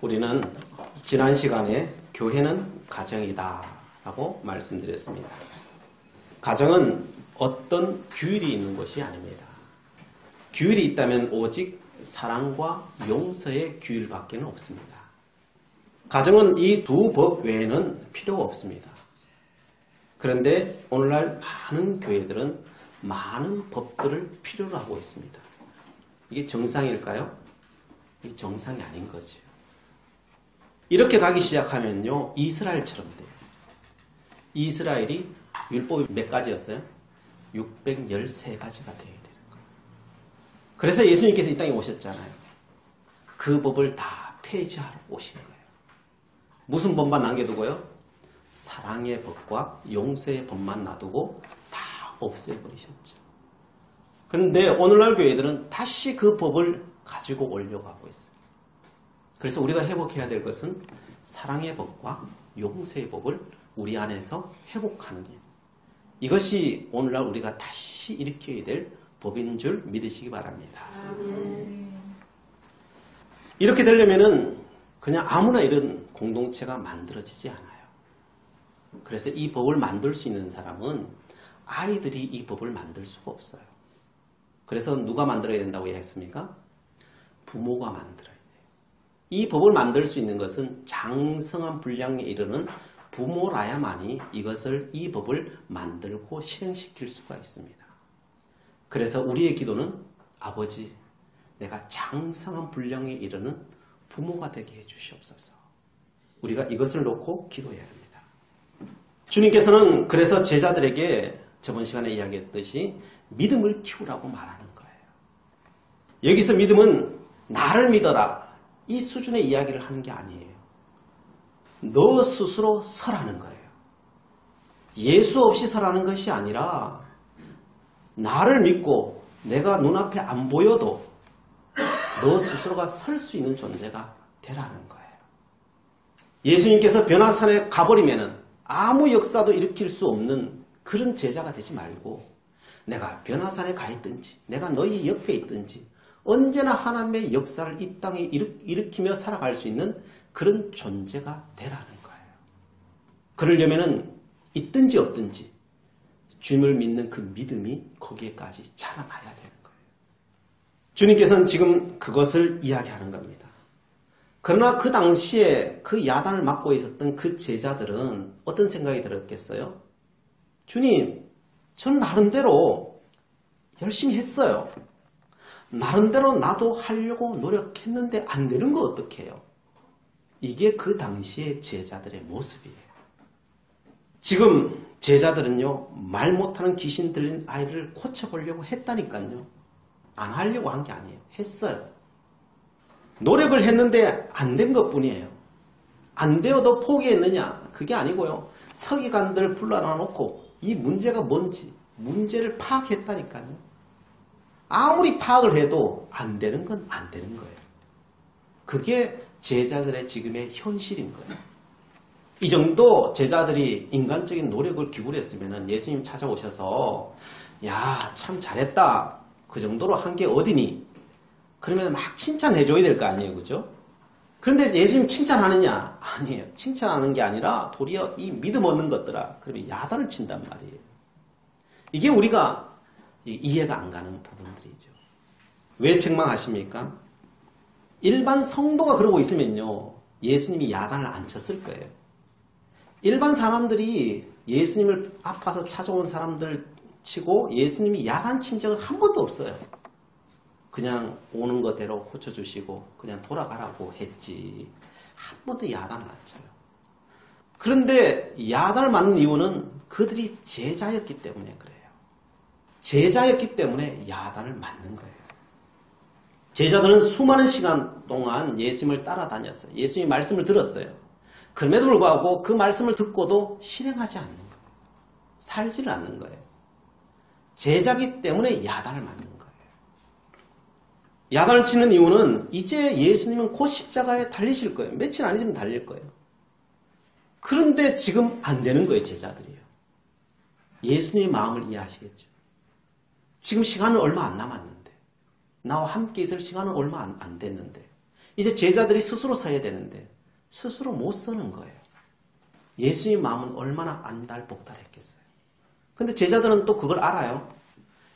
우리는 지난 시간에 교회는 가정이다 라고 말씀드렸습니다. 가정은 어떤 규율이 있는 것이 아닙니다. 규율이 있다면 오직 사랑과 용서의 규율밖에 없습니다. 가정은 이 두 법 외에는 필요가 없습니다. 그런데 오늘날 많은 교회들은 많은 법들을 필요로 하고 있습니다. 이게 정상일까요? 이게 정상이 아닌 거죠. 이렇게 가기 시작하면요, 이스라엘처럼 돼요. 이스라엘이 율법이 몇 가지였어요? 613가지가 되어야 되는 거예요. 그래서 예수님께서 이 땅에 오셨잖아요. 그 법을 다 폐지하러 오신 거예요. 무슨 법만 남겨두고요? 사랑의 법과 용서의 법만 놔두고 다 없애버리셨죠. 그런데 오늘날 교회들은 다시 그 법을 가지고 오려고 하고 있어요. 그래서 우리가 회복해야 될 것은 사랑의 법과 용서의 법을 우리 안에서 회복하는 일. 이것이 오늘날 우리가 다시 일으켜야 될 법인 줄 믿으시기 바랍니다. 이렇게 되려면은 그냥 아무나 이런 공동체가 만들어지지 않아요. 그래서 이 법을 만들 수 있는 사람은 아이들이 이 법을 만들 수가 없어요. 그래서 누가 만들어야 된다고 했습니까? 부모가 만들어야 돼요. 이 법을 만들 수 있는 것은 장성한 분량에 이르는 부모라야만이 이 법을 만들고 실행시킬 수가 있습니다. 그래서 우리의 기도는 아버지, 내가 장성한 분량에 이르는 부모가 되게 해주시옵소서. 우리가 이것을 놓고 기도해야 합니다. 주님께서는 그래서 제자들에게 저번 시간에 이야기했듯이 믿음을 키우라고 말하는 거예요. 여기서 믿음은 나를 믿어라, 이 수준의 이야기를 하는 게 아니에요. 너 스스로 서라는 거예요. 예수 없이 서라는 것이 아니라 나를 믿고 내가 눈앞에 안 보여도 너 스스로가 설 수 있는 존재가 되라는 거예요. 예수님께서 변화산에 가버리면은 아무 역사도 일으킬 수 없는 그런 제자가 되지 말고 내가 변화산에 가 있든지 내가 너희 옆에 있든지 언제나 하나님의 역사를 이 땅에 일으키며 살아갈 수 있는 그런 존재가 되라는 거예요. 그러려면은 있든지 없든지 주님을 믿는 그 믿음이 거기에까지 자라나야 되는 거예요. 주님께서는 지금 그것을 이야기하는 겁니다. 그러나 그 당시에 그 야단을 맡고 있었던 그 제자들은 어떤 생각이 들었겠어요? 주님, 저는 나름대로 열심히 했어요. 나름대로 나도 하려고 노력했는데 안 되는 거 어떡해요? 이게 그 당시의 제자들의 모습이에요. 지금 제자들은요, 말 못하는 귀신 들린 아이를 고쳐보려고 했다니까요. 안 하려고 한 게 아니에요. 했어요. 노력을 했는데 안 된 것뿐이에요. 안 되어도 포기했느냐? 그게 아니고요. 서기관들 불러놔 놓고 이 문제가 뭔지 문제를 파악했다니까요. 아무리 파악을 해도 안 되는 건 안 되는 거예요. 그게 제자들의 지금의 현실인 거예요. 이 정도 제자들이 인간적인 노력을 기울였으면 예수님 찾아오셔서 야, 참 잘했다. 그 정도로 한 게 어디니? 그러면 막 칭찬해줘야 될 거 아니에요. 그죠? 그런데 예수님 칭찬하느냐? 아니에요. 칭찬하는 게 아니라 도리어 이 믿음 얻는 것들아. 그러면 야단을 친단 말이에요. 이게 우리가 이해가 안 가는 부분들이죠. 왜 책망하십니까? 일반 성도가 그러고 있으면요, 예수님이 야단을 안 쳤을 거예요. 일반 사람들이 예수님을 아파서 찾아온 사람들 치고 예수님이 야단 친 적은 한 번도 없어요. 그냥 오는 거대로 고쳐주시고 그냥 돌아가라고 했지 한 번도 야단을 안 쳐요. 그런데 야단을 맞는 이유는 그들이 제자였기 때문에 그래요. 제자였기 때문에 야단을 맞는 거예요. 제자들은 수많은 시간 동안 예수님을 따라다녔어요. 예수님의 말씀을 들었어요. 그럼에도 불구하고 그 말씀을 듣고도 실행하지 않는 거예요. 살지를 않는 거예요. 제자기 때문에 야단을 맞는 거예요. 야단을 치는 이유는 이제 예수님은 곧 십자가에 달리실 거예요. 며칠 안 있으면 달릴 거예요. 그런데 지금 안 되는 거예요. 제자들이요. 예수님의 마음을 이해하시겠죠. 지금 시간은 얼마 안 남았는데 나와 함께 있을 시간은 얼마 안 됐는데 이제 제자들이 스스로 서야 되는데 스스로 못 서는 거예요. 예수님 마음은 얼마나 안달복달했겠어요. 근데 제자들은 또 그걸 알아요.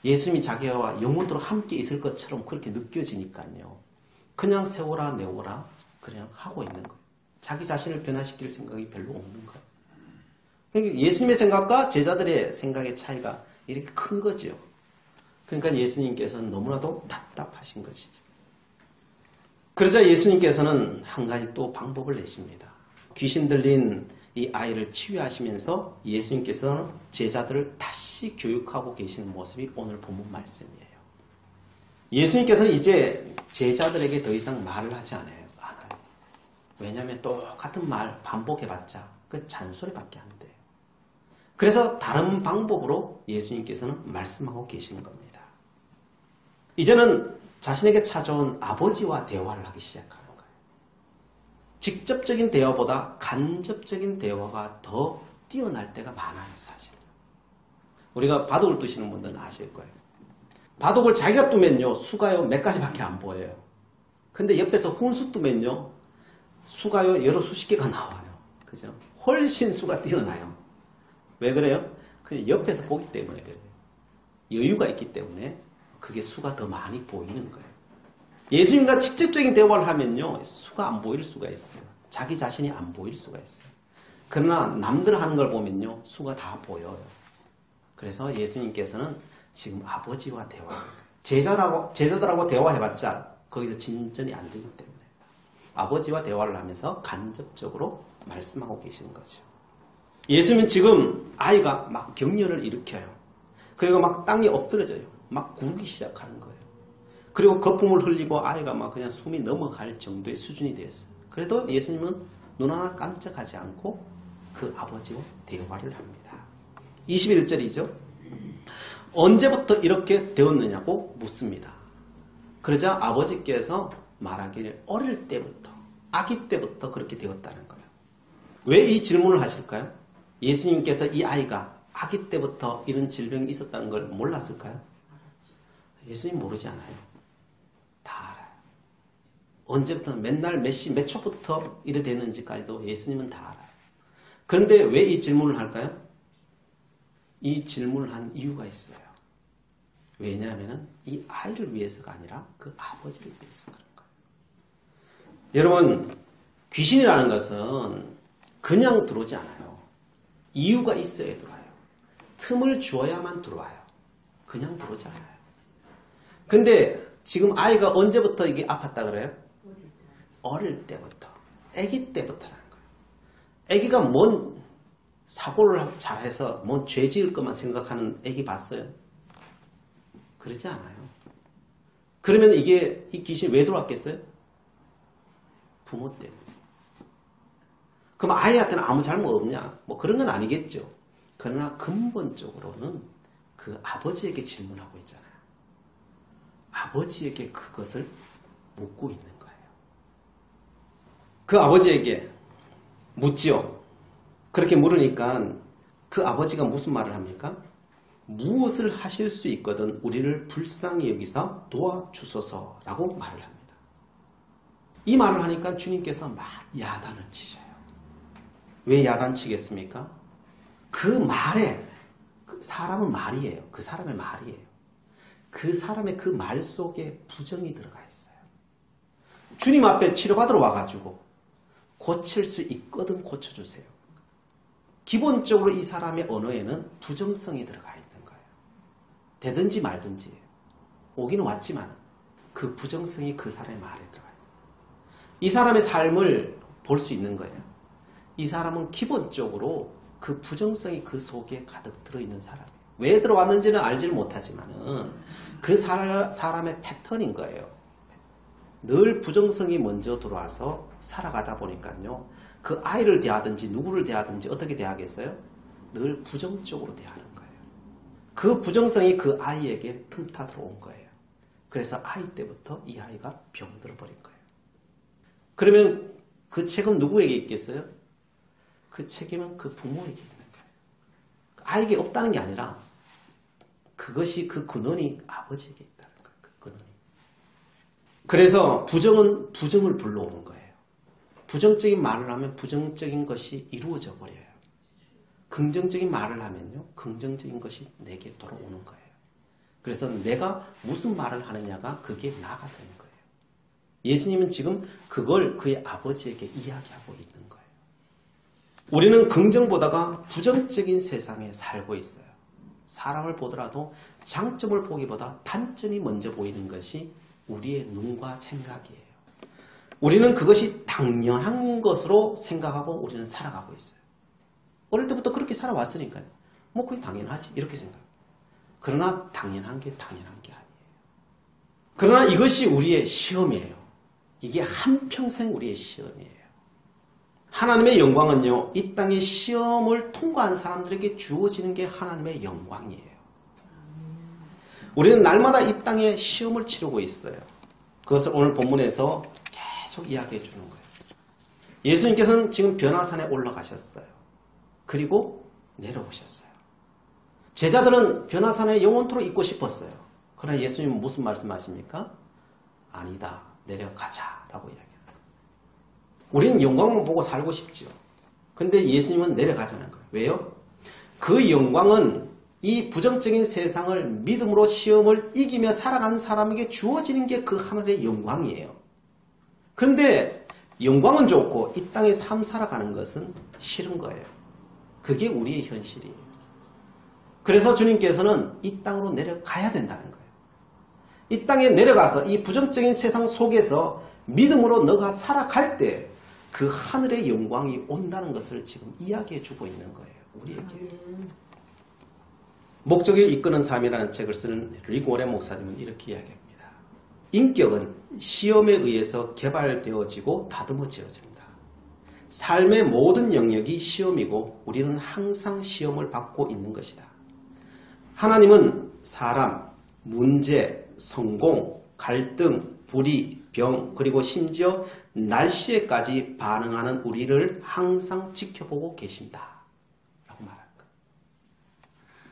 예수님이 자기와 영원토록 함께 있을 것처럼 그렇게 느껴지니까요. 그냥 세워라 내워라 그냥 하고 있는 거예요. 자기 자신을 변화시킬 생각이 별로 없는 거예요. 그러니까 예수님의 생각과 제자들의 생각의 차이가 이렇게 큰 거죠. 그러니까 예수님께서는 너무나도 답답하신 것이죠. 그러자 예수님께서는 한 가지 또 방법을 내십니다. 귀신 들린 이 아이를 치유하시면서 예수님께서는 제자들을 다시 교육하고 계시는 모습이 오늘 본문 말씀이에요. 예수님께서는 이제 제자들에게 더 이상 말을 하지 않아요. 왜냐하면 똑같은 말 반복해봤자 그 잔소리밖에 안 돼요. 그래서 다른 방법으로 예수님께서는 말씀하고 계시는 겁니다. 이제는 자신에게 찾아온 아버지와 대화를 하기 시작하는 거예요. 직접적인 대화보다 간접적인 대화가 더 뛰어날 때가 많아요, 사실. 우리가 바둑을 두시는 분들은 아실 거예요. 바둑을 자기가 두면요, 수가요 몇 가지밖에 안 보여요. 근데 옆에서 훈수 두면요, 수가요 여러 수십 개가 나와요. 그죠? 훨씬 수가 뛰어나요. 왜 그래요? 그냥 옆에서 보기 때문에 그래요. 여유가 있기 때문에 그게 수가 더 많이 보이는 거예요. 예수님과 직접적인 대화를 하면요, 수가 안 보일 수가 있어요. 자기 자신이 안 보일 수가 있어요. 그러나 남들 하는 걸 보면요, 수가 다 보여요. 그래서 예수님께서는 지금 아버지와 제자들하고 대화해봤자 거기서 진전이 안 되기 때문에 아버지와 대화를 하면서 간접적으로 말씀하고 계시는 거죠. 예수님은 지금 아이가 막 경련을 일으켜요. 그리고 막 땅에 엎드려져요. 막 구르기 시작하는 거예요. 그리고 거품을 흘리고 아이가 막 그냥 숨이 넘어갈 정도의 수준이 되었어요. 그래도 예수님은 눈 하나 깜짝하지 않고 그 아버지와 대화를 합니다. 21절이죠. 언제부터 이렇게 되었느냐고 묻습니다. 그러자 아버지께서 말하기를 어릴 때부터, 아기 때부터 그렇게 되었다는 거예요. 왜 이 질문을 하실까요? 예수님께서 이 아이가 아기 때부터 이런 질병이 있었다는 걸 몰랐을까요? 예수님 모르지 않아요. 다 알아요. 언제부터 맨날 몇 시, 몇 초부터 이래 되는지까지도 예수님은 다 알아요. 그런데 왜 이 질문을 할까요? 이 질문을 한 이유가 있어요. 왜냐하면 이 아이를 위해서가 아니라 그 아버지를 위해서 그런 거예요. 여러분, 귀신이라는 것은 그냥 들어오지 않아요. 이유가 있어야 들어와요. 틈을 주어야만 들어와요. 그냥 들어오지 않아요. 근데 지금 아이가 언제부터 이게 아팠다 그래요? 어릴 때부터. 아기 때부터라는 거예요. 아기가 뭔 사고를 잘해서 뭔 죄 지을 것만 생각하는 아기 봤어요? 그러지 않아요. 그러면 이 귀신이 왜 들어왔겠어요? 부모 때문에. 그럼 아이한테는 아무 잘못 없냐? 뭐 그런 건 아니겠죠. 그러나 근본적으로는 그 아버지에게 질문하고 있잖아요. 아버지에게 그것을 묻고 있는 거예요. 그 아버지에게 묻지요. 그렇게 물으니까 그 아버지가 무슨 말을 합니까? 무엇을 하실 수 있거든 우리를 불쌍히 여기서 도와주소서라고 말을 합니다. 이 말을 하니까 주님께서 막 야단을 치셔요. 왜 야단치겠습니까? 그 말에, 사람은 말이에요. 그 사람의 말이에요. 그 사람의 그 말 속에 부정이 들어가 있어요. 주님 앞에 치료받으러 와가지고 고칠 수 있거든 고쳐주세요. 기본적으로 이 사람의 언어에는 부정성이 들어가 있는 거예요. 되든지 말든지. 오기는 왔지만 그 부정성이 그 사람의 말에 들어가요. 이 사람의 삶을 볼 수 있는 거예요. 이 사람은 기본적으로 그 부정성이 그 속에 가득 들어있는 사람이에요. 왜 들어왔는지는 알지를 못하지만은 그 사람의 패턴인 거예요. 늘 부정성이 먼저 들어와서 살아가다 보니까요. 그 아이를 대하든지 누구를 대하든지 어떻게 대하겠어요? 늘 부정적으로 대하는 거예요. 그 부정성이 그 아이에게 틈타 들어온 거예요. 그래서 아이 때부터 이 아이가 병들어 버린 거예요. 그러면 그 책임 누구에게 있겠어요? 그 책임은 그 부모에게 있는 거예요. 아이에게 없다는 게 아니라 그것이 그 근원이 아버지에게 있다는 거예요. 그 근원이. 그래서 부정은 부정을 불러오는 거예요. 부정적인 말을 하면 부정적인 것이 이루어져 버려요. 긍정적인 말을 하면요, 긍정적인 것이 내게 돌아오는 거예요. 그래서 내가 무슨 말을 하느냐가 그게 나가 되는 거예요. 예수님은 지금 그걸 그의 아버지에게 이야기하고 있는 거예요. 우리는 긍정보다가 부정적인 세상에 살고 있어요. 사람을 보더라도 장점을 보기보다 단점이 먼저 보이는 것이 우리의 눈과 생각이에요. 우리는 그것이 당연한 것으로 생각하고 우리는 살아가고 있어요. 어릴 때부터 그렇게 살아왔으니까요. 뭐 그게 당연하지 이렇게 생각해요. 그러나 당연한 게 당연한 게 아니에요. 그러나 이것이 우리의 시험이에요. 이게 한평생 우리의 시험이에요. 하나님의 영광은요, 이 땅의 시험을 통과한 사람들에게 주어지는 게 하나님의 영광이에요. 우리는 날마다 이 땅에 시험을 치르고 있어요. 그것을 오늘 본문에서 계속 이야기해 주는 거예요. 예수님께서는 지금 변화산에 올라가셨어요. 그리고 내려오셨어요. 제자들은 변화산에 영원토록 있고 싶었어요. 그러나 예수님은 무슨 말씀하십니까? 아니다. 내려가자 라고 이야기합니다. 우리는 영광을 보고 살고 싶지요. 근데 예수님은 내려가자는 거예요. 왜요? 그 영광은 이 부정적인 세상을 믿음으로 시험을 이기며 살아가는 사람에게 주어지는 게 그 하늘의 영광이에요. 그런데 영광은 좋고 이 땅에 삶 살아가는 것은 싫은 거예요. 그게 우리의 현실이에요. 그래서 주님께서는 이 땅으로 내려가야 된다는 거예요. 이 땅에 내려가서 이 부정적인 세상 속에서 믿음으로 너가 살아갈 때 그 하늘의 영광이 온다는 것을 지금 이야기해 주고 있는 거예요. 우리에게. 목적을 이끄는 삶이라는 책을 쓰는 릭 워렌 목사님은 이렇게 이야기합니다. 인격은 시험에 의해서 개발되어지고 다듬어지어집니다. 삶의 모든 영역이 시험이고 우리는 항상 시험을 받고 있는 것이다. 하나님은 사람, 문제, 성공, 갈등, 불의, 병, 그리고 심지어 날씨에까지 반응하는 우리를 항상 지켜보고 계신다. 라고 말할 거예요.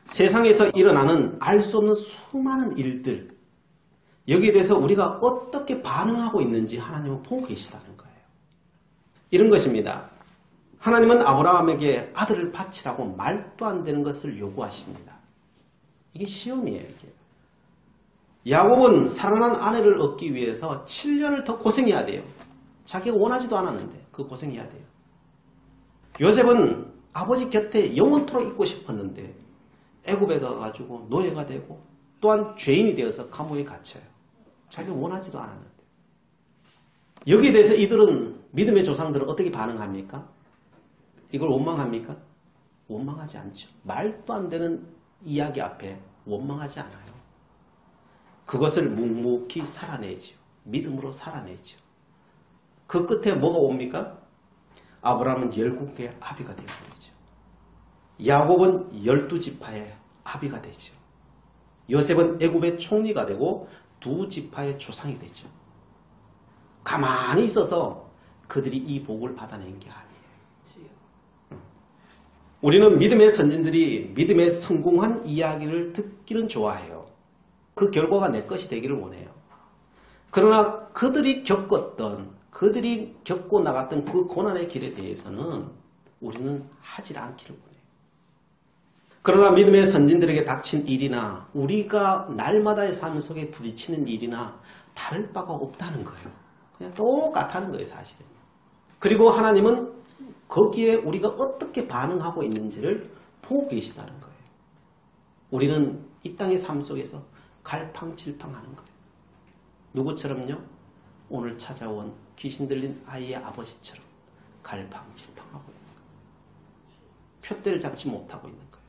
세상에서 일어나는 알 수 없는 수많은 일들, 여기에 대해서 우리가 어떻게 반응하고 있는지 하나님은 보고 계시다는 거예요. 이런 것입니다. 하나님은 아브라함에게 아들을 바치라고 말도 안 되는 것을 요구하십니다. 이게 시험이에요. 이게. 야곱은 사랑하는 아내를 얻기 위해서 7년을 더 고생해야 돼요. 자기가 원하지도 않았는데 그 고생해야 돼요. 요셉은 아버지 곁에 영원토록 있고 싶었는데 애굽에 가가지고 노예가 되고 또한 죄인이 되어서 감옥에 갇혀요. 자기가 원하지도 않았는데. 여기에 대해서 이들은 믿음의 조상들은 어떻게 반응합니까? 이걸 원망합니까? 원망하지 않죠. 말도 안 되는 이야기 앞에 원망하지 않아요. 그것을 묵묵히 살아내지요. 믿음으로 살아내지요. 그 끝에 뭐가 옵니까? 아브라함은 12개의 아비가 되어버리죠. 야곱은 12지파의 아비가 되죠. 요셉은 애굽의 총리가 되고 2지파의 조상이 되죠. 가만히 있어서 그들이 이 복을 받아낸 게 아니에요. 우리는 믿음의 선진들이 믿음의 성공한 이야기를 듣기는 좋아해요. 그 결과가 내 것이 되기를 원해요. 그러나 그들이 겪었던, 그들이 겪고 나갔던 그 고난의 길에 대해서는 우리는 하질 않기를 원해요. 그러나 믿음의 선진들에게 닥친 일이나 우리가 날마다의 삶 속에 부딪히는 일이나 다를 바가 없다는 거예요. 그냥 똑같다는 거예요, 사실은. 그리고 하나님은 거기에 우리가 어떻게 반응하고 있는지를 보고 계시다는 거예요. 우리는 이 땅의 삶 속에서 갈팡질팡하는 거예요. 누구처럼요? 오늘 찾아온 귀신 들린 아이의 아버지처럼 갈팡질팡하고 있는 거예요. 표대를 잡지 못하고 있는 거예요.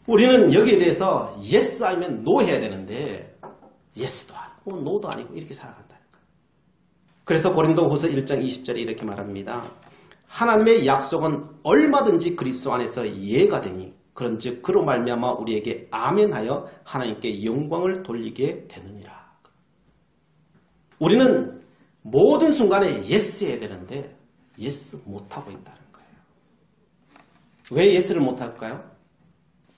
우리는 여기에 대해서 예스 아니면 노 해야 되는데 예스도 아니고 노도 아니고 이렇게 살아간다는 거예요. 그래서 고린도후서 1장 20절에 이렇게 말합니다. 하나님의 약속은 얼마든지 그리스도 안에서 예가 되니 그런즉 그로 말미암아 우리에게 아멘하여 하나님께 영광을 돌리게 되느니라. 우리는 모든 순간에 예스 해야 되는데 예스 못하고 있다는 거예요. 왜 예스를 못할까요?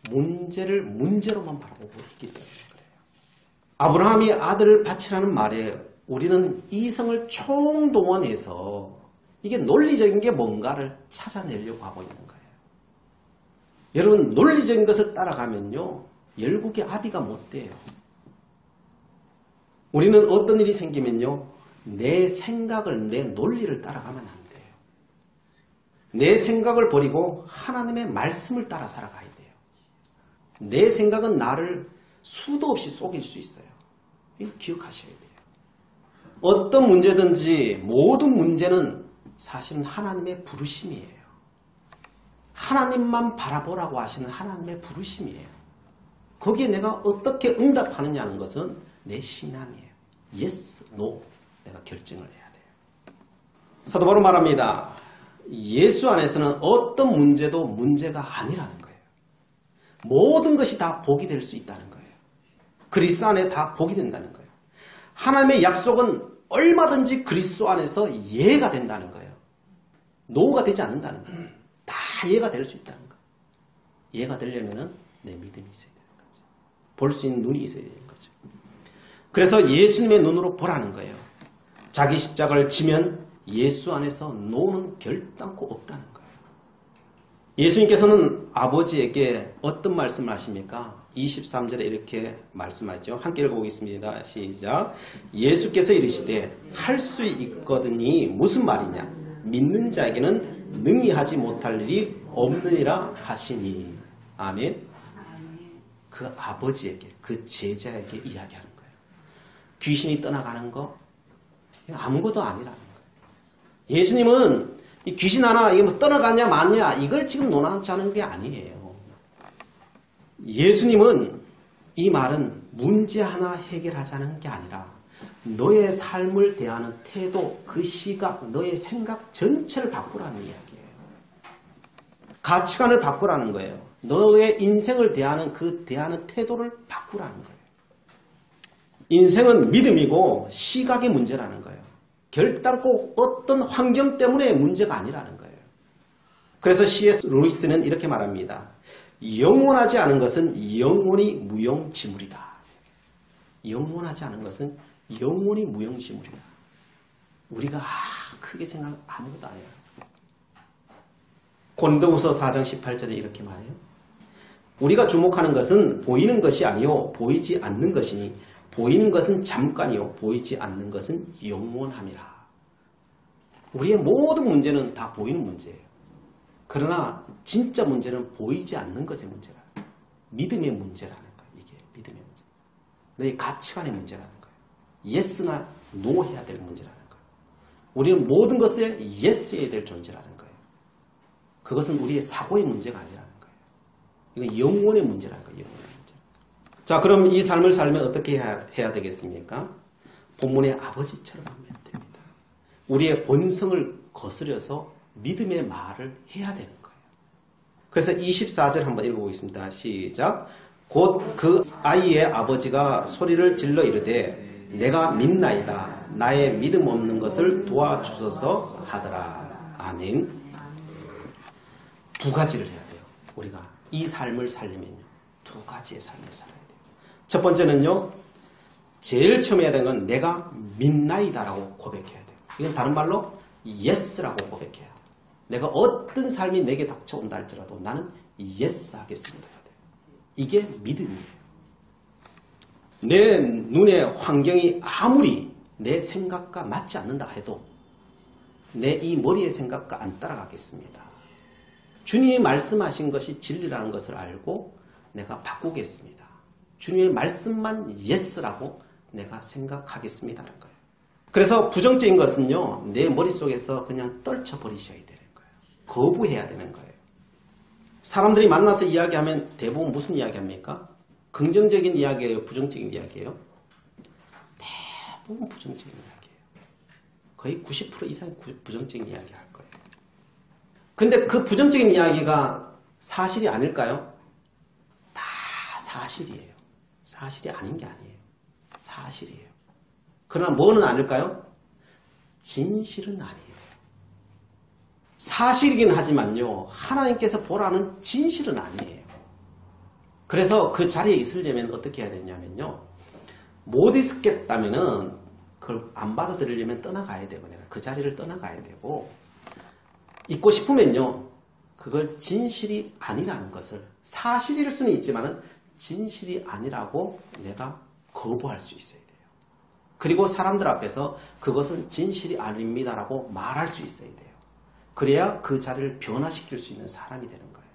문제를 문제로만 바라보고 있기 때문에 그래요. 아브라함이 아들을 바치라는 말에 우리는 이성을 총동원해서 이게 논리적인 게 뭔가를 찾아내려고 하고 있는 거예요. 여러분, 논리적인 것을 따라가면요, 열국의 아비가 못 돼요. 우리는 어떤 일이 생기면요, 내 생각을, 내 논리를 따라가면 안 돼요. 내 생각을 버리고 하나님의 말씀을 따라 살아가야 돼요. 내 생각은 나를 수도 없이 속일 수 있어요. 이거 기억하셔야 돼요. 어떤 문제든지 모든 문제는 사실은 하나님의 부르심이에요. 하나님만 바라보라고 하시는 하나님의 부르심이에요. 거기에 내가 어떻게 응답하느냐는 것은 내 신앙이에요. Yes, No. 내가 결정을 해야 돼요. 사도 바울은 말합니다. 예수 안에서는 어떤 문제도 문제가 아니라는 거예요. 모든 것이 다 복이 될 수 있다는 거예요. 그리스도 안에 다 복이 된다는 거예요. 하나님의 약속은 얼마든지 그리스도 안에서 이해가 된다는 거예요. 노가 되지 않는다는 거예요. 다 이해가 될 수 있다는 거예요. 이해가 되려면 내 믿음이 있어야 되는 거죠. 볼 수 있는 눈이 있어야 되는 거죠. 그래서 예수님의 눈으로 보라는 거예요. 자기 십자가를 지면 예수 안에서 노는 결단코 없다는 거예요. 예수님께서는 아버지에게 어떤 말씀을 하십니까? 23절에 이렇게 말씀하죠. 함께 읽어보겠습니다. 시작. 예수께서 이르시되 할 수 있거든이 무슨 말이냐? 믿는 자에게는 능히 하지 못할 일이 없느니라 하시니. 아멘. 그 아버지에게, 그 제자에게 이야기하는 거예요. 귀신이 떠나가는 거 아무것도 아니라는 거예요. 예수님은 이 귀신 하나 이게 뭐 떠나가냐 마냐 이걸 지금 논하자는 게 아니에요. 예수님은 이 말은 문제 하나 해결하자는 게 아니라 너의 삶을 대하는 태도, 그 시각, 너의 생각 전체를 바꾸라는 이야기예요. 가치관을 바꾸라는 거예요. 너의 인생을 대하는 그 대하는 태도를 바꾸라는 거예요. 인생은 믿음이고 시각의 문제라는 거예요. 결단코 어떤 환경 때문에 문제가 아니라는 거예요. 그래서 C.S. 루이스는 이렇게 말합니다. 영원하지 않은 것은 영원히 무용지물이다. 영원하지 않은 것은 영원히 무용지물이다. 우리가 크게 생각 아무것도 아니에요. 고린도후서 4장 18절에 이렇게 말해요. 우리가 주목하는 것은 보이는 것이 아니요 보이지 않는 것이니 보이는 것은 잠깐이요 보이지 않는 것은 영원함이라. 우리의 모든 문제는 다 보이는 문제예요. 그러나 진짜 문제는 보이지 않는 것의 문제라. 믿음의 문제라는 거예요. 이게 믿음의 문제. 너의 가치관의 문제라는 거예요. 예스나 노 해야 될 문제라는 거예요. 우리는 모든 것에 예스 해야 될 존재라는 거예요. 그것은 우리의 사고의 문제가 아니라는 거예요. 이건 영혼의 문제라는 거예요. 영혼의 문제. 자, 그럼 이 삶을 살면 어떻게 해야 되겠습니까? 본문의 아버지처럼 하면 됩니다. 우리의 본성을 거스려서 믿음의 말을 해야 되는 거예요. 그래서 24절 한번 읽어보겠습니다. 시작. 곧 그 아이의 아버지가 소리를 질러 이르되 내가 믿나이다. 나의 믿음 없는 것을 도와주소서 하더라. 아멘. 두 가지를 해야 돼요. 우리가 이 삶을 살려면요. 두 가지의 삶을 살아야 돼요. 첫 번째는요. 제일 처음 해야 되는 건 내가 믿나이다라고 고백해야 돼요. 이건 다른 말로 yes라고 고백해야 돼요. 내가 어떤 삶이 내게 닥쳐온다 할지라도 나는 yes 하겠습니다. 이게 믿음이에요. 내 눈의 환경이 아무리 내 생각과 맞지 않는다 해도 내 이 머리의 생각과 안 따라가겠습니다. 주님이 말씀하신 것이 진리라는 것을 알고 내가 바꾸겠습니다. 주님의 말씀만 yes라고 내가 생각하겠습니다라는 거예요. 그래서 부정적인 것은요. 내 머릿속에서 그냥 떨쳐버리셔야 되는 거예요. 거부해야 되는 거예요. 사람들이 만나서 이야기하면 대부분 무슨 이야기합니까? 긍정적인 이야기예요? 부정적인 이야기예요? 대부분 부정적인 이야기예요. 거의 90% 이상 부정적인 이야기 할 거예요. 근데 그 부정적인 이야기가 사실이 아닐까요? 다 사실이에요. 사실이 아닌 게 아니에요. 사실이에요. 그러나 뭐는 아닐까요? 진실은 아니에요. 사실이긴 하지만요. 하나님께서 보라는 진실은 아니에요. 그래서 그 자리에 있으려면 어떻게 해야 되냐면요. 못 있겠다면은 그걸 안 받아들이려면 떠나가야 되고 내가 그 자리를 떠나가야 되고 있고 싶으면요. 그걸 진실이 아니라는 것을 사실일 수는 있지만 진실이 아니라고 내가 거부할 수 있어야 돼요. 그리고 사람들 앞에서 그것은 진실이 아닙니다라고 말할 수 있어야 돼요. 그래야 그 자리를 변화시킬 수 있는 사람이 되는 거예요.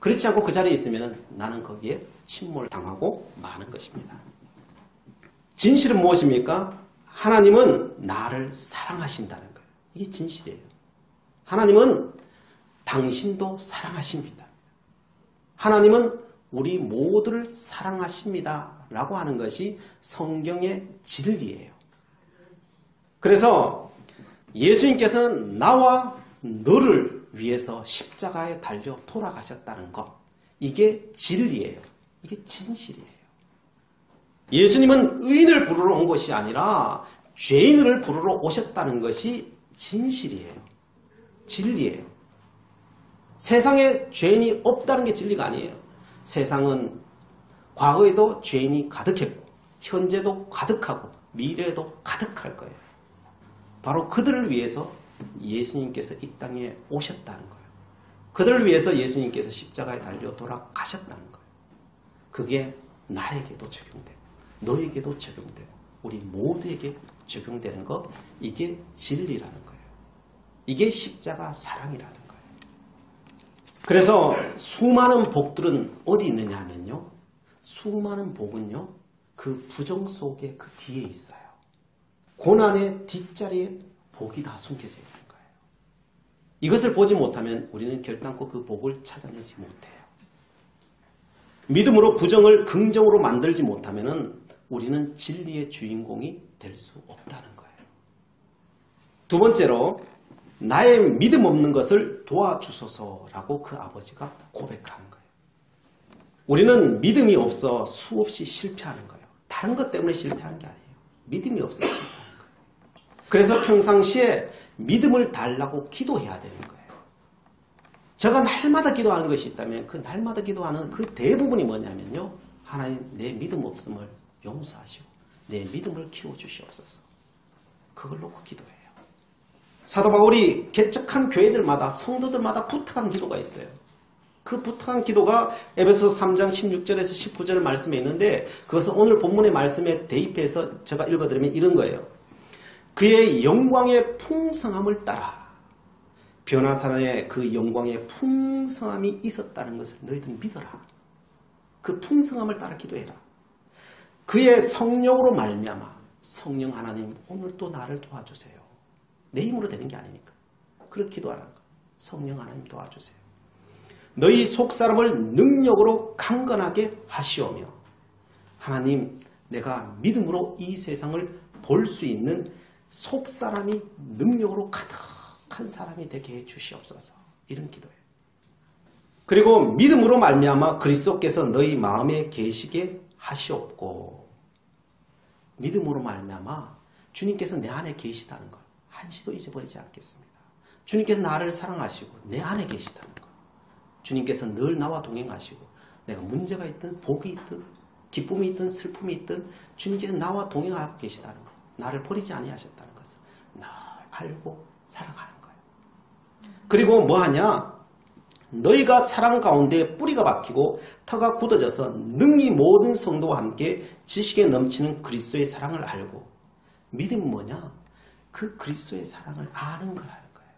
그렇지 않고 그 자리에 있으면 나는 거기에 침몰당하고 마는 것입니다. 진실은 무엇입니까? 하나님은 나를 사랑하신다는 거예요. 이게 진실이에요. 하나님은 당신도 사랑하십니다. 하나님은 우리 모두를 사랑하십니다. 라고 하는 것이 성경의 진리예요. 그래서 예수님께서는 나와 너를 위해서 십자가에 달려 돌아가셨다는 것. 이게 진리예요. 이게 진실이에요. 예수님은 의인을 부르러 온 것이 아니라 죄인을 부르러 오셨다는 것이 진실이에요. 진리예요. 세상에 죄인이 없다는 게 진리가 아니에요. 세상은 과거에도 죄인이 가득했고 현재도 가득하고 미래에도 가득할 거예요. 바로 그들을 위해서 예수님께서 이 땅에 오셨다는 거예요. 그들을 위해서 예수님께서 십자가에 달려 돌아가셨다는 거예요. 그게 나에게도 적용되고 너에게도 적용되고 우리 모두에게 적용되는 것, 이게 진리라는 거예요. 이게 십자가 사랑이라는 거예요. 그래서 수많은 복들은 어디 있느냐 하면요. 수많은 복은요. 그 부정 속에 그 뒤에 있어요. 고난의 뒷자리에 복이 다 숨겨져 있는 거예요. 이것을 보지 못하면 우리는 결단코 그 복을 찾아내지 못해요. 믿음으로 부정을 긍정으로 만들지 못하면 우리는 진리의 주인공이 될 수 없다는 거예요. 두 번째로 나의 믿음 없는 것을 도와주소서라고 그 아버지가 고백하는 거예요. 우리는 믿음이 없어 수없이 실패하는 거예요. 다른 것 때문에 실패하는 게 아니에요. 믿음이 없어 실패하는 거예요. 그래서 평상시에 믿음을 달라고 기도해야 되는 거예요. 제가 날마다 기도하는 것이 있다면 그 날마다 기도하는 그 대부분이 뭐냐면요. 하나님 내 믿음 없음을 용서하시고 내 믿음을 키워주시옵소서. 그걸 놓고 기도해요. 사도 바울이 개척한 교회들마다 성도들마다 부탁한 기도가 있어요. 그 부탁한 기도가 에베소서 3장 16절에서 19절 말씀에 있는데 그것은 오늘 본문의 말씀에 대입해서 제가 읽어드리면 이런 거예요. 그의 영광의 풍성함을 따라 변화사랑의 그 영광의 풍성함이 있었다는 것을 너희들 믿어라. 그 풍성함을 따라 기도해라. 그의 성령으로 말미암아 성령 하나님 오늘 또 나를 도와주세요. 내 힘으로 되는 게 아니니까. 그렇게 기도하라는 거예요. 성령 하나님 도와주세요. 너희 속사람을 능력으로 강건하게 하시오며 하나님 내가 믿음으로 이 세상을 볼 수 있는 속사람이 능력으로 가득한 사람이 되게 해 주시옵소서. 이런 기도예요. 그리고 믿음으로 말미암아 그리스도께서 너희 마음에 계시게 하시옵고 믿음으로 말미암아 주님께서 내 안에 계시다는 것 한시도 잊어버리지 않겠습니다. 주님께서 나를 사랑하시고 내 안에 계시다는 것 주님께서 늘 나와 동행하시고 내가 문제가 있든 복이 있든 기쁨이 있든 슬픔이 있든 주님께서 나와 동행하고 계시다는 것 나를 버리지 아니하셨다는 것을 늘 알고 살아가는 거예요. 그리고 뭐하냐? 너희가 사랑 가운데 뿌리가 박히고 터가 굳어져서 능히 모든 성도와 함께 지식에 넘치는 그리스도의 사랑을 알고 믿음은 뭐냐? 그 그리스도의 사랑을 아는 거라는 거예요.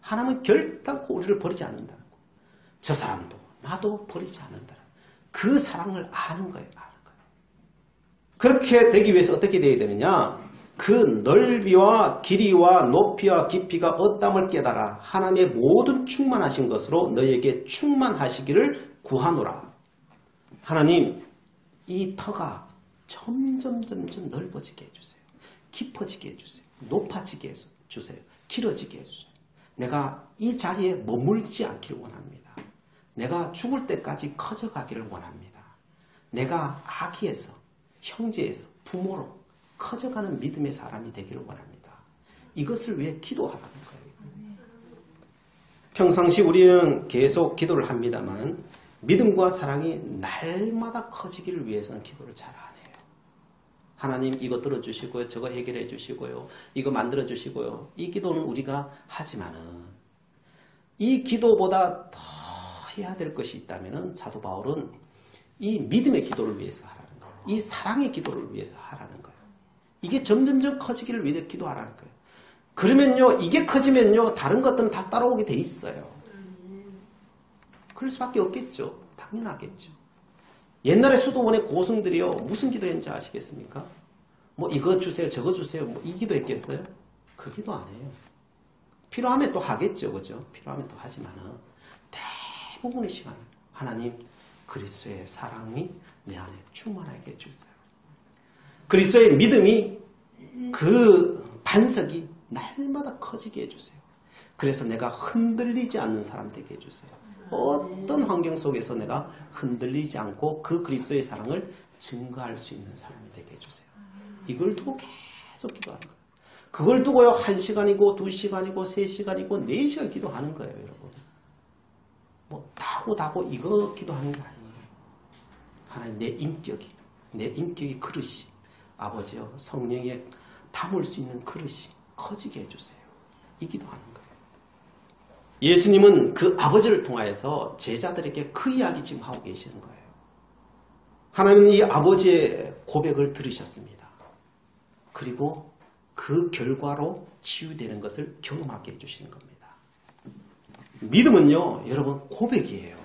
하나님은 결단코 우리를 버리지 않는다는 거예요. 저 사람도 나도 버리지 않는다는 그 사랑을 아는 거예요. 아는 거예요. 그렇게 되기 위해서 어떻게 되어야 되느냐? 그 넓이와 길이와 높이와 깊이가 어땀을 깨달아 하나님의 모든 충만하신 것으로 너희에게 충만하시기를 구하노라. 하나님 이 터가 점점 넓어지게 해주세요. 깊어지게 해주세요. 높아지게 해주세요. 길어지게 해주세요. 내가 이 자리에 머물지 않기를 원합니다. 내가 죽을 때까지 커져가기를 원합니다. 내가 아기에서 형제에서 부모로 커져가는 믿음의 사람이 되기를 원합니다. 이것을 위해 기도하라는 거예요. 평상시 우리는 계속 기도를 합니다만 믿음과 사랑이 날마다 커지기를 위해서는 기도를 잘 안 해요. 하나님 이거 들어주시고요. 저거 해결해 주시고요. 이거 만들어 주시고요. 이 기도는 우리가 하지만은 이 기도보다 더 해야 될 것이 있다면 사도 바울은 이 믿음의 기도를 위해서 하라는 거예요. 이 사랑의 기도를 위해서 하라는 거예요. 이게 점점점 커지기를 위해 기도하라는 거예요. 그러면요, 이게 커지면요, 다른 것들은 다 따라오게 돼 있어요. 그럴 수밖에 없겠죠. 당연하겠죠. 옛날에 수도원의 고승들이요, 무슨 기도했는지 아시겠습니까? 뭐 이거 주세요, 저거 주세요, 뭐 이 기도했겠어요? 그 기도 안 해요. 필요하면 또 하겠죠, 그죠? 필요하면 또 하지만은 대부분의 시간 하나님 그리스도의 사랑이 내 안에 충만하게 해주세요. 그리스도의 믿음이 그 반석이 날마다 커지게 해주세요. 그래서 내가 흔들리지 않는 사람 되게 해주세요. 어떤 환경 속에서 내가 흔들리지 않고 그 그리스도의 사랑을 증거할 수 있는 사람이 되게 해주세요. 이걸 두고 계속 기도하는 거예요. 그걸 두고요 1시간이고 2시간이고 3시간이고 4시간 기도하는 거예요. 여러분. 뭐 다고 이거 기도하는 게 아니에요. 하나님 내 인격이 그릇이 아버지여 성령에 담을 수 있는 그릇이 커지게 해주세요. 이 기도하는 거예요. 예수님은 그 아버지를 통하여서 제자들에게 그 이야기 지금 하고 계시는 거예요. 하나님은 이 아버지의 고백을 들으셨습니다. 그리고 그 결과로 치유되는 것을 경험하게 해주시는 겁니다. 믿음은요, 여러분 고백이에요.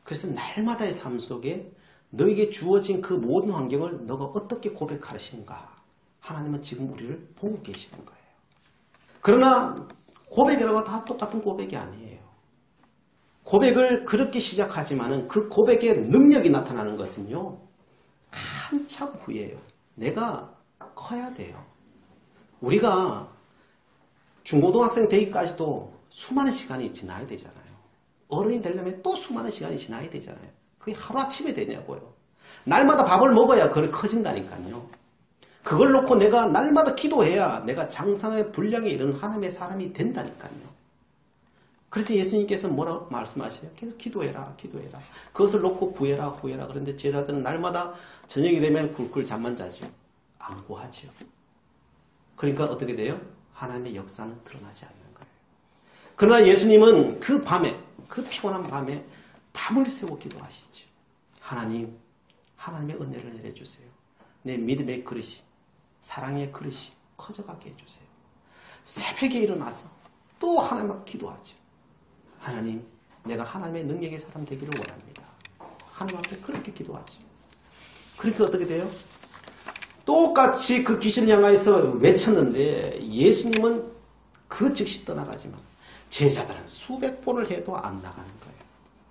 그래서 날마다의 삶 속에 너에게 주어진 그 모든 환경을 너가 어떻게 고백하시는가 하나님은 지금 우리를 보고 계시는 거예요. 그러나 고백이라고 다 똑같은 고백이 아니에요. 고백을 그렇게 시작하지만은 그 고백의 능력이 나타나는 것은요, 한참 후에요. 내가 커야 돼요. 우리가 중고등학생 되기까지도 수많은 시간이 지나야 되잖아요. 어른이 되려면 또 수많은 시간이 지나야 되잖아요. 그게 하루아침에 되냐고요. 날마다 밥을 먹어야 그걸 커진다니까요. 그걸 놓고 내가 날마다 기도해야 내가 장상의 분량에 이르는 하나님의 사람이 된다니까요. 그래서 예수님께서 뭐라고 말씀하세요? 계속 기도해라, 기도해라. 그것을 놓고 구해라, 구해라. 그런데 제자들은 날마다 저녁이 되면 굴굴 잠만 자죠. 안 구하죠. 그러니까 어떻게 돼요? 하나님의 역사는 드러나지 않는 거예요. 그러나 예수님은 그 밤에, 그 피곤한 밤에 밤을 새고 기도하시죠. 하나님, 하나님의 은혜를 내려주세요. 내 믿음의 그릇이, 사랑의 그릇이 커져가게 해주세요. 새벽에 일어나서 또 하나님 앞에 기도하죠. 하나님, 내가 하나님의 능력의 사람 되기를 원합니다. 하나님 앞에 그렇게 기도하죠. 그러니까 어떻게 돼요? 똑같이 그 귀신을 향하여서 외쳤는데 예수님은 그 즉시 떠나가지만 제자들은 수백 번을 해도 안 나가는 거예요.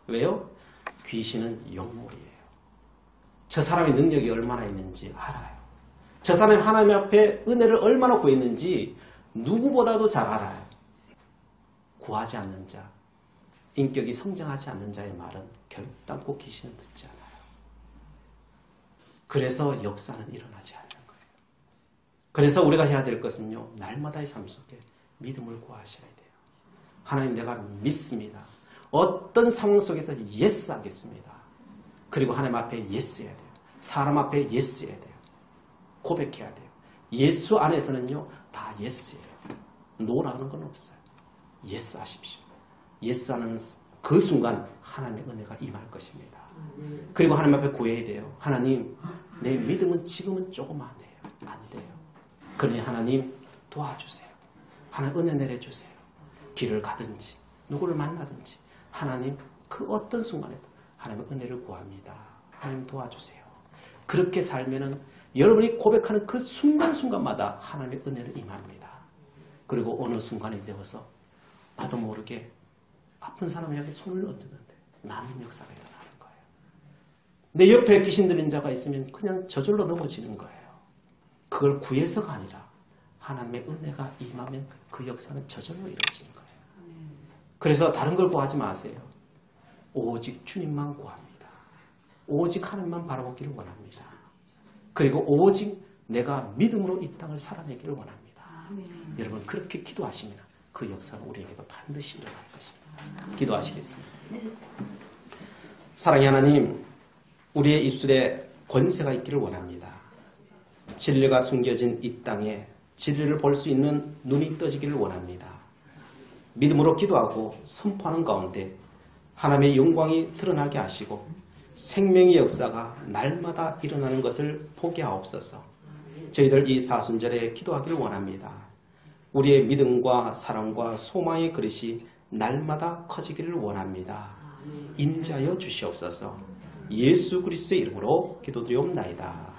왜요? 귀신은 영물이에요. 저 사람의 능력이 얼마나 있는지 알아요. 저 사람이 하나님 앞에 은혜를 얼마나 구했는지 누구보다도 잘 알아요. 구하지 않는 자, 인격이 성장하지 않는 자의 말은 결단코 귀신은 듣지 않아요. 그래서 역사는 일어나지 않는 거예요. 그래서 우리가 해야 될 것은요, 날마다의 삶 속에 믿음을 구하셔야 돼요. 하나님, 내가 믿습니다. 어떤 상황 속에서 예스 하겠습니다. 그리고 하나님 앞에 예스 해야 돼요. 사람 앞에 예스 해야 돼요. 고백해야 돼요. 예수 안에서는요, 다 예스예요. 노라는 건 없어요. 예스 하십시오. 예스 하는 그 순간 하나님의 은혜가 임할 것입니다. 그리고 하나님 앞에 구해야 돼요. 하나님, 내 믿음은 지금은 조그마해요. 안 돼요. 그러니 하나님 도와주세요. 하나님 은혜 내려주세요. 길을 가든지 누구를 만나든지 하나님 그 어떤 순간에도 하나님의 은혜를 구합니다. 하나님 도와주세요. 그렇게 살면은 여러분이 고백하는 그 순간순간마다 하나님의 은혜를 임합니다. 그리고 어느 순간이 되어서 나도 모르게 아픈 사람에게 손을 얹는데 나는 역사가 일어나는 거예요. 내 옆에 귀신 들린 자가 있으면 그냥 저절로 넘어지는 거예요. 그걸 구해서가 아니라 하나님의 은혜가 임하면 그 역사는 저절로 이루어지는 거예요. 그래서 다른 걸 구하지 마세요. 오직 주님만 구합니다. 오직 하나님만 바라보기를 원합니다. 그리고 오직 내가 믿음으로 이 땅을 살아내기를 원합니다. 여러분 그렇게 기도하시면 그 역사는 우리에게도 반드시 일어날 것입니다. 기도하시겠습니다. 사랑의 하나님, 우리의 입술에 권세가 있기를 원합니다. 진리가 숨겨진 이 땅에 진리를 볼 수 있는 눈이 떠지기를 원합니다. 믿음으로 기도하고 선포하는 가운데 하나님의 영광이 드러나게 하시고 생명의 역사가 날마다 일어나는 것을 보게 하옵소서. 저희들 이 사순절에 기도하기를 원합니다. 우리의 믿음과 사랑과 소망의 그릇이 날마다 커지기를 원합니다. 임자여 주시옵소서. 예수 그리스도의 이름으로 기도드리옵나이다.